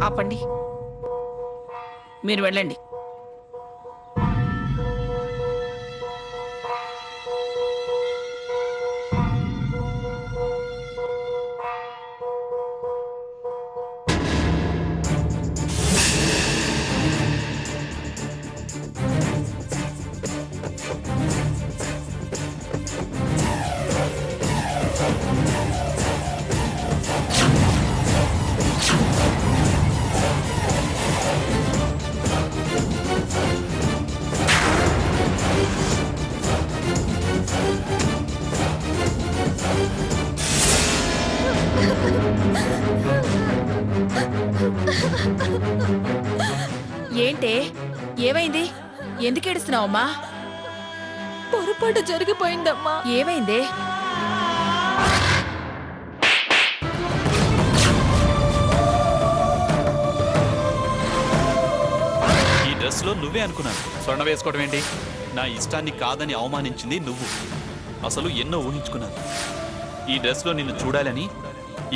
ఆపండి, మీరు వెళ్ళండి. ఏంటే, ఏమైంది? ఎందుకు ఏడుస్తున్నావమ్మా? పొరపాటు జరిగిపోయిందమ్మా. ఏమైందే? ఈ డ్రెస్ లో నువ్వే అనుకున్నాను. స్వర్ణ వేసుకోవడం ఏంటి? నా ఇష్టాన్ని కాదని అవమానించింది నువ్వు. అసలు ఎన్నో ఊహించుకున్నాను. ఈ డ్రెస్ లో నిన్ను చూడాలని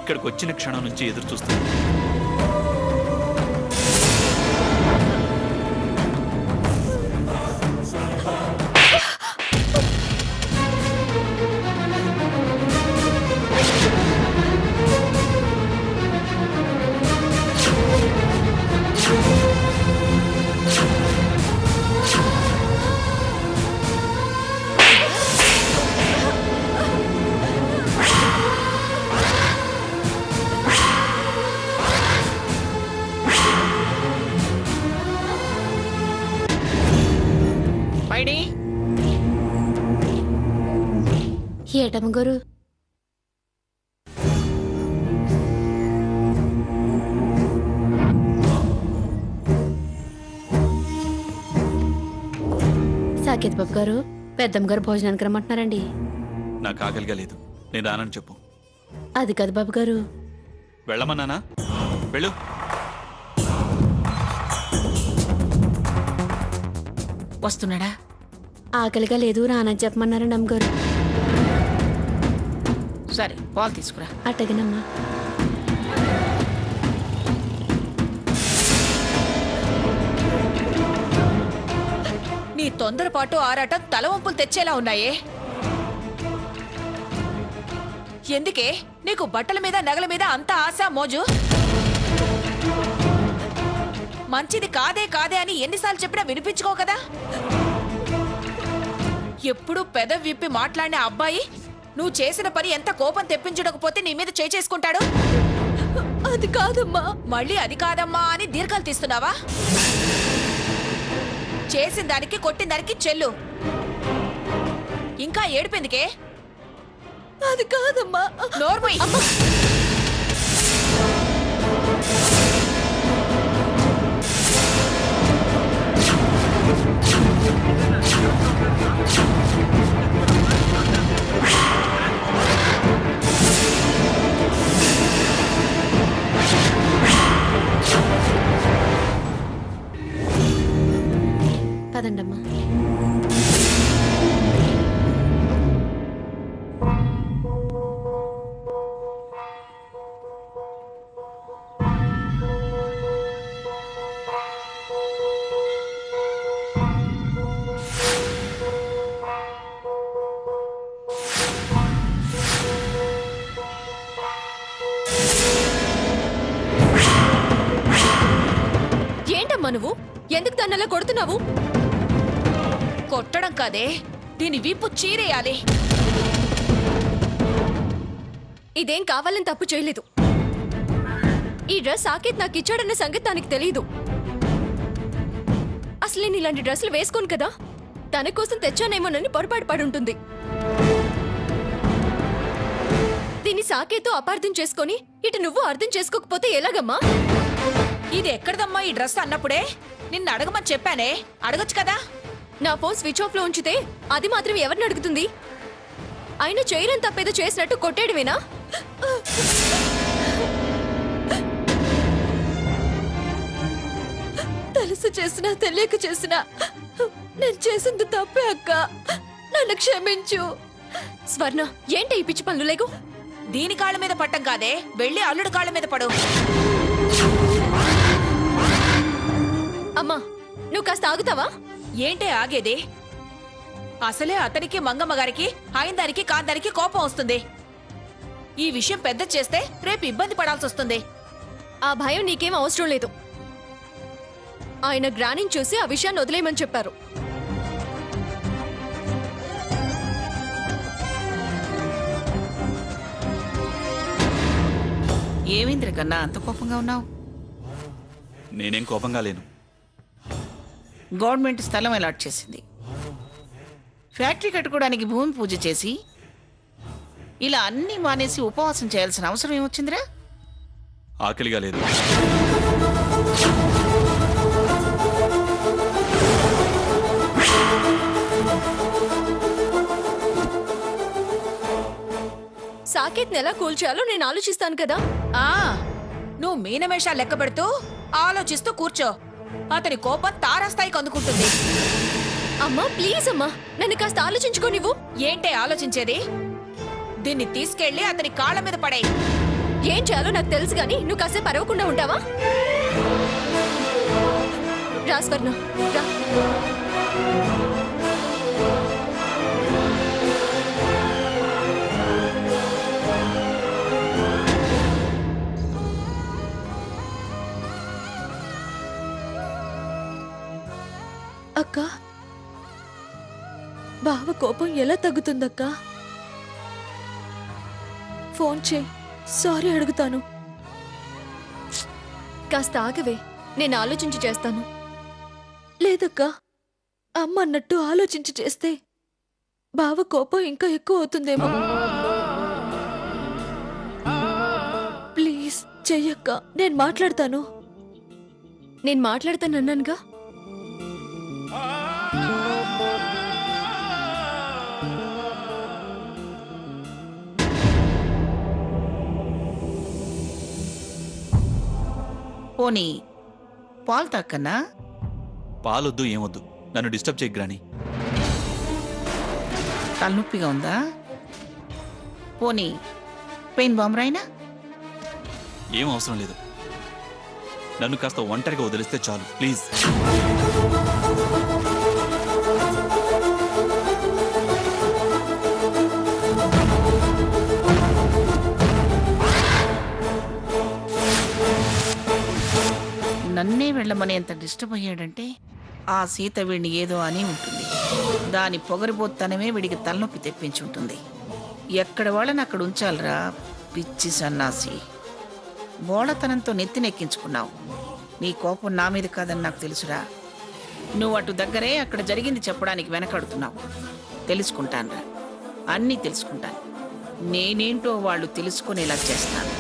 ఇక్కడికి వచ్చిన క్షణం నుంచి ఎదురు చూస్తున్నాను. ఏటమ్మ గారు, సాకేత్ బాబు గారు, పెద్దమ్మ గారు భోజనానికి రమ్మంటున్నారండి. నాకు ఆకలిగా లేదు, నేను రానని చెప్పు. అది కాదు బాబు గారు. వెళ్ళమన్నానా? వెళ్ళు. వస్తున్నాడా? ఆకలిగా లేదు, రానని చెప్పమన్నారండి అమ్మగారు. సరే, పాలు తీసుకురా. అట్టగనమ్మా. నీ తొందరపాటు ఆరాటం తలవంపులు తెచ్చేలా ఉన్నాయే. ఎందుకే నీకు బట్టల మీద నగల మీద అంత ఆశ మోజు? మంచిది కాదే కాదే అని ఎన్నిసార్లు చెప్పినా వినిపించుకో కదా. ఎప్పుడు పెద విప్పి మాట్లాడిన అబ్బాయి నువ్వు చేసిన పని ఎంత కోపం తెప్పించకపోతే నీ మీద చేసుకుంటాడు. అది కాదమ్మా. మళ్ళీ అది కాదమ్మా అని దీర్ఘాలు తీస్తున్నావా? చేసిన దానికి కొట్టిన దానికి చెల్లు. ఇంకా ఏడిపోయిందికే? అది కాదమ్మా. నోర్మై. పదండమ్మా. ఏంటమ్మా నువ్వు? ఎందుకు తనలా కొడుతున్నావు? కొట్టడం కాదే, దీని వీపు చీరేయాలి. ఇదేం కావాలని తప్పు చేయలేదు. ఈ డ్రెస్ సాకేత్ నాకు ఇచ్చాడన్న సంగతి తనకి తెలియదు. అసలు నేను ఇలాంటి డ్రెస్సులు వేసుకోను కదా. తన కోసం తెచ్చానేమోనని పొరపాటు పడుంటుంది. దీన్ని సాకేత్తో అపార్థం చేసుకొని ఇటు నువ్వు అర్థం చేసుకోకపోతే ఎలాగమ్మా? ఇది ఎక్కడదమ్మా ఈ డ్రెస్ అన్నప్పుడే నిన్ను అడగమని చెప్పానే, అడగొచ్చు కదా. నా ఫోన్ స్విచ్ ఆఫ్ లో ఉంచితే అది మాత్రం ఎవరిని అడుగుతుంది? అయినా చేయరని తప్పేదో చేసినట్టు కొట్టేయడమేనా? తెలుసు చేసినా తెలియక చేసినా నేను చేసింది తప్పే అక్క. నన్ను క్షమించు. స్వర్ణ, ఏంటి ఈ పిచ్చి పనులు? లేకు. దీని కాళ్ళ మీద పట్టం కాదే, వెళ్ళి అల్లుడు కాళ్ళ మీద పడు. అమ్మా నువ్వు కాస్త ఆగుతావా? ఏంటే ఆగేది? అసలే అతనికి మంగమ్మ గారికి ఆయన దానికి కాందానికి కోపం వస్తుంది. ఈ విషయం పెద్ద చేస్తే రేపు ఇబ్బంది పడాల్సి వస్తుంది. ఆ భయం నీకేం అవసరం లేదు. ఆయన గ్రానిని చూసి ఆ విషయాన్ని వదిలేయమని చెప్పారు. ఏమైంది కన్నా అంత కోపంగా ఉన్నావు? నేనేం కోపంగా లేను. గవర్నమెంట్ స్థలం అలాట్ చేసింది. ఫ్యాక్టరీ కట్టుకోవడానికి భూమి పూజ చేసి ఇలా అన్నీ మానేసి ఉపవాసం చేయాల్సిన అవసరం ఏమొచ్చిందిరా? ఆకలిగా లేదు. సాకేత్ని ఎలా కూల్చేయాలో నేను ఆలోచిస్తాను కదా. ఆ నువ్వు మీనమేషాలు లెక్క పెడుతూ ఆలోచిస్తూ కూర్చో. అతని కోపం తారాస్థాయికి అందుకుంటుంది. అమ్మా ప్లీజ్ అమ్మా, నన్ను కాస్త ఆలోచించుకో. నువ్వు ఏంటే ఆలోచించేది? దీన్ని తీసుకెళ్లి అతని కాళ్ళ మీద పడేయ్. ఏం చేయాలో నాకు తెలుసు గాని నువ్వు కాసేపు అరవకుండా ఉంటావా? రా స్వర్ణ రా. అక్క, బావ కోపం ఎలా తగ్గుతుందక్క? ఫోన్ చేయి, సారీ అడుగుతాను. కాస్త ఆగవే, నేను ఆలోచించి చేస్తాను. లేదక్క, అమ్మ అన్నట్టు ఆలోచించి చేస్తే బావ కోపం ఇంకా ఎక్కువ అవుతుందేమో. ప్లీజ్ చెయ్యక్క, నేను మాట్లాడతాను. నేను మాట్లాడతానన్నానుగా. పోనీ పాలు తాకన్నా? పాలొద్దు ఏమొద్దు, నన్ను డిస్టర్బ్ చేయకు గ్రాని. తలనొప్పిగా ఉందా? పోనీ పెయిన్ బాంబ్ రాయినా? ఏం అవసరం లేదు. నన్ను కాస్త ఒంటరిగా వదిలిస్తే చాలు ప్లీజ్. నన్నే వెళ్ళమని ఎంత డిస్టర్బ్ అయ్యాడంటే ఆ సీత వీడిని ఏదో అని ఉంటుంది. దాని పొగరిబోత్తనమే వీడికి తలనొప్పి తెప్పించి ఉంటుంది. ఎక్కడ వాళ్ళని అక్కడ ఉంచాలరా పిచ్చి సన్నాసి. బోళతనంతో నెత్తినెక్కించుకున్నావు. నీ కోపం నా మీద కాదని నాకు తెలుసురా. నువ్వు అటు దగ్గరే అక్కడ జరిగింది చెప్పడానికి వెనకడుతున్నావు. తెలుసుకుంటానురా, అన్నీ తెలుసుకుంటాను. నేనేంటో వాళ్ళు తెలుసుకునేలా చేస్తాను.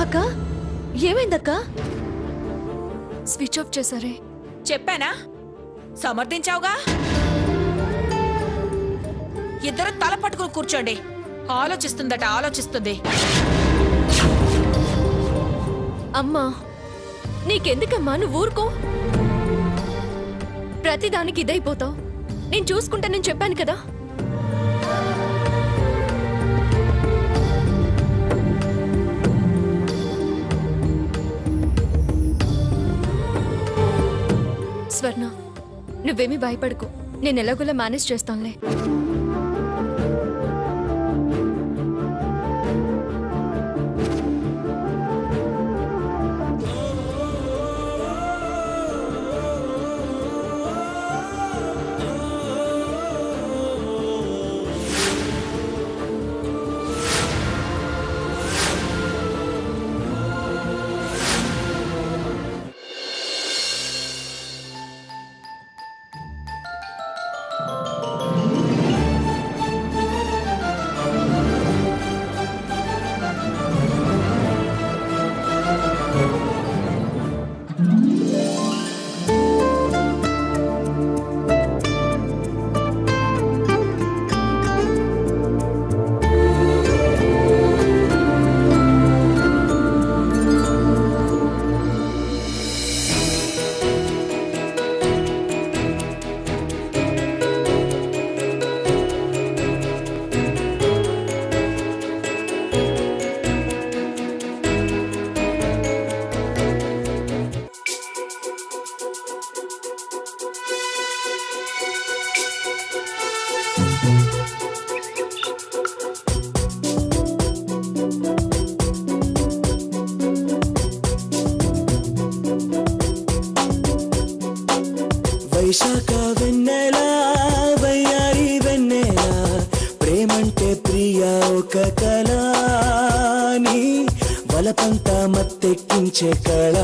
అక్క, ఏమైందక్క? Switch off చేశారే. చెప్పానా? సమర్థించావుగా. ఇద్దరు తల పట్టుకుని కూర్చోండి. ఆలోచిస్తుందట, ఆలోచిస్తుంది. అమ్మా నీకెందుకమ్మా, నువ్వు ఊరుకో. ప్రతిదానికి ఇదైపోతావు. నేను చూసుకుంటానని చెప్పాను కదా. స్వర్ణ నువ్వేమీ భయపడకు, నేను ఎలాగోలా మేనేజ్ చేస్తానులే. వైశాఖ వెన్నెల వయ్యారి వెన్నెల ప్రేమంటే ప్రియ ఒక కళ నీ బలపంతా మత్తెక్కించే కళ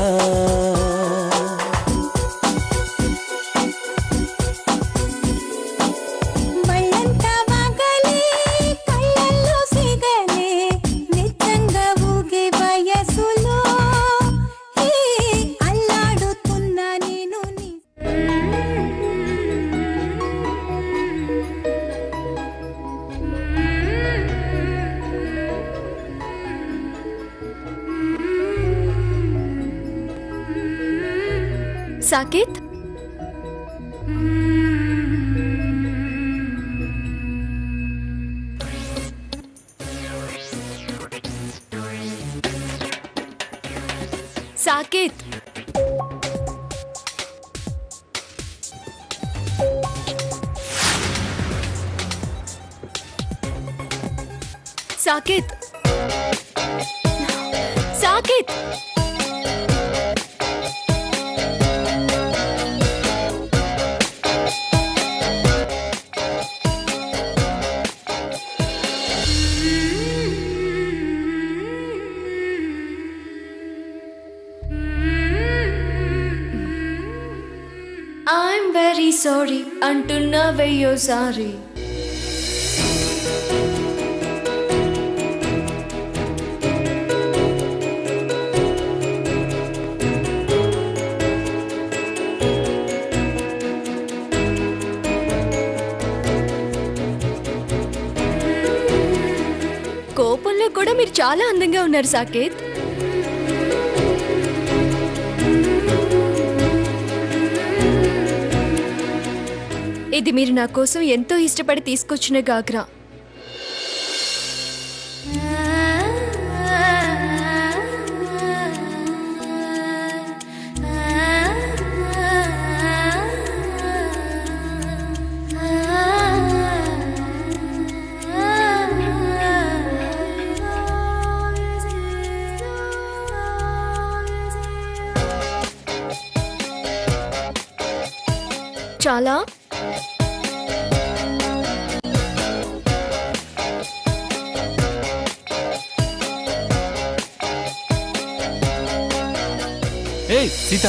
Saketh, Saketh, Saketh, Saketh. I'm very sorry అంటున్నావయ్యో సారీ. కోపంలో కూడా మీరు చాలా అందంగా ఉన్నారు సాకేత్. ఇది మీరు నా కోసం ఎంతో ఇష్టపడి తీసుకొచ్చిన గాగ్రా. చాలా ఏయ్ సీత,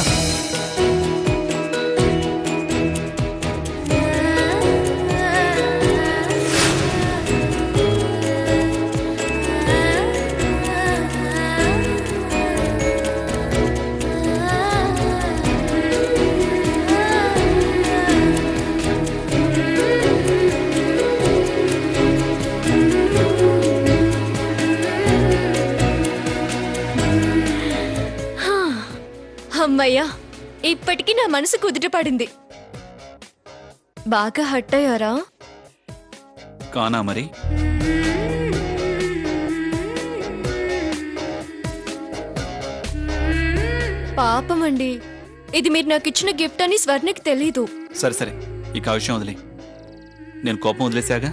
అమ్మయ్యా, ఇప్పటికీ నా మనసు కుదుట పడింది. బాగా హట్ అయ్యారా? కానా మరి? పాపం అండి, ఇది మీరు నాకు ఇచ్చిన గిఫ్ట్ అని స్వర్ణకి తెలీదు. సరే సరే, ఇక ఆ విషయం వదిలే. నేను కోపం వదిలేసాగా.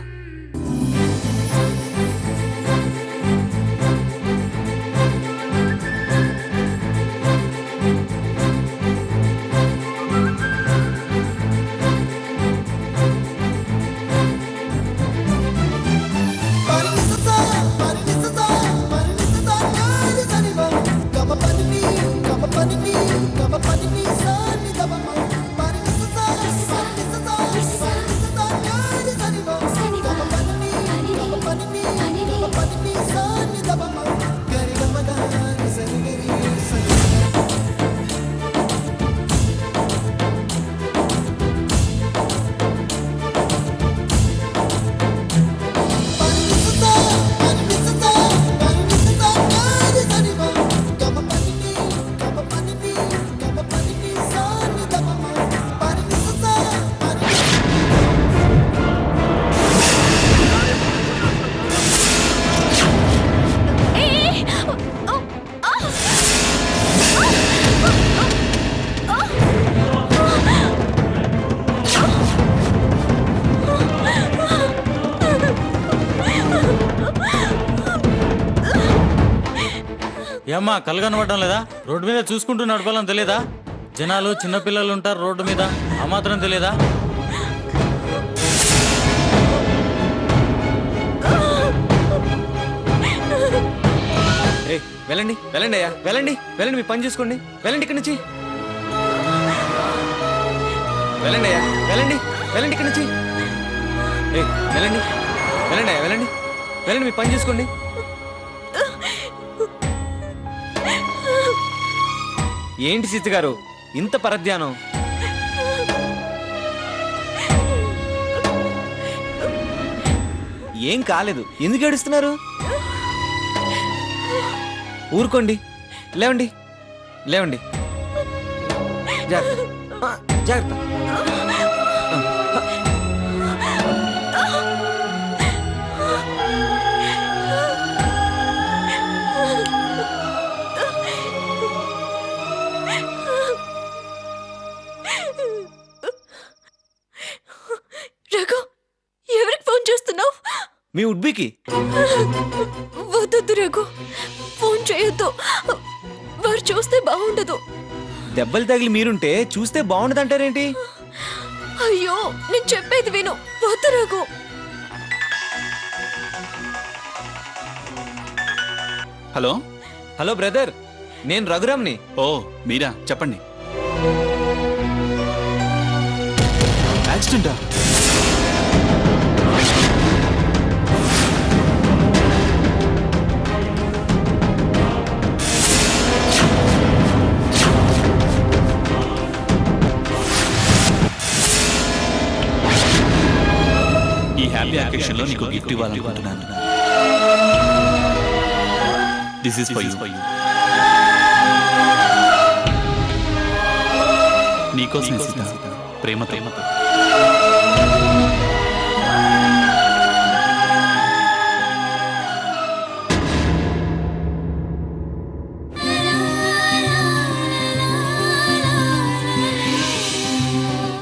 ఏమ్మా కళ్ళు కనబడడం లేదా? రోడ్డు మీద చూసుకుంటూ నడపాలని తెలియదా? జనాలు చిన్నపిల్లలు ఉంటారు రోడ్డు మీద, ఆ మాత్రం తెలియదా? వెళ్ళండి వెళ్ళండి అయ్యా, వెళ్ళండి వెళ్ళండి, మీ పని చూసుకోండి, వెళ్ళండి ఇక్కడి నుంచి. వెళ్ళండి అయ్యా, వెళ్ళండి వెళ్ళండి ఇక్కడి నుంచి. వెళ్ళండి వెళ్ళండి అయ్యా, వెళ్ళండి వెళ్ళండి, మీ పని చూసుకోండి. ఏంటి సీత గారు ఇంత పరధ్యానం? ఏం కాలేదు, ఎందుకు ఏడుస్తున్నారు? ఊరుకోండి, లేవండి లేవండి, జాగ్రత్త జాగ్రత్త. రఘు, ఎవరికి ఫోన్ చేస్తున్నావు? మీ ఉడ్బీకి. వద్దు రఘు, ఫోన్ చేయొద్దు, వారు చూస్తే బాగుండదు. దెబ్బలు తగిలి మీరుంటే చూస్తే బాగుండదంటారేంటి? అయ్యో, నేను చెప్పేది విను, వద్దు రఘు. హలో హలో బ్రదర్, నేను రఘురామ్ని. ఓ మీరా, చెప్పండి. యాక్సిడెంటా? ఈ హ్యాపీ అకేషన్ లో నీకు గిఫ్ట్ ఇవ్వాలనుకుంటున్నాను. This is for you. నీకోసం సీత, ప్రేమతో.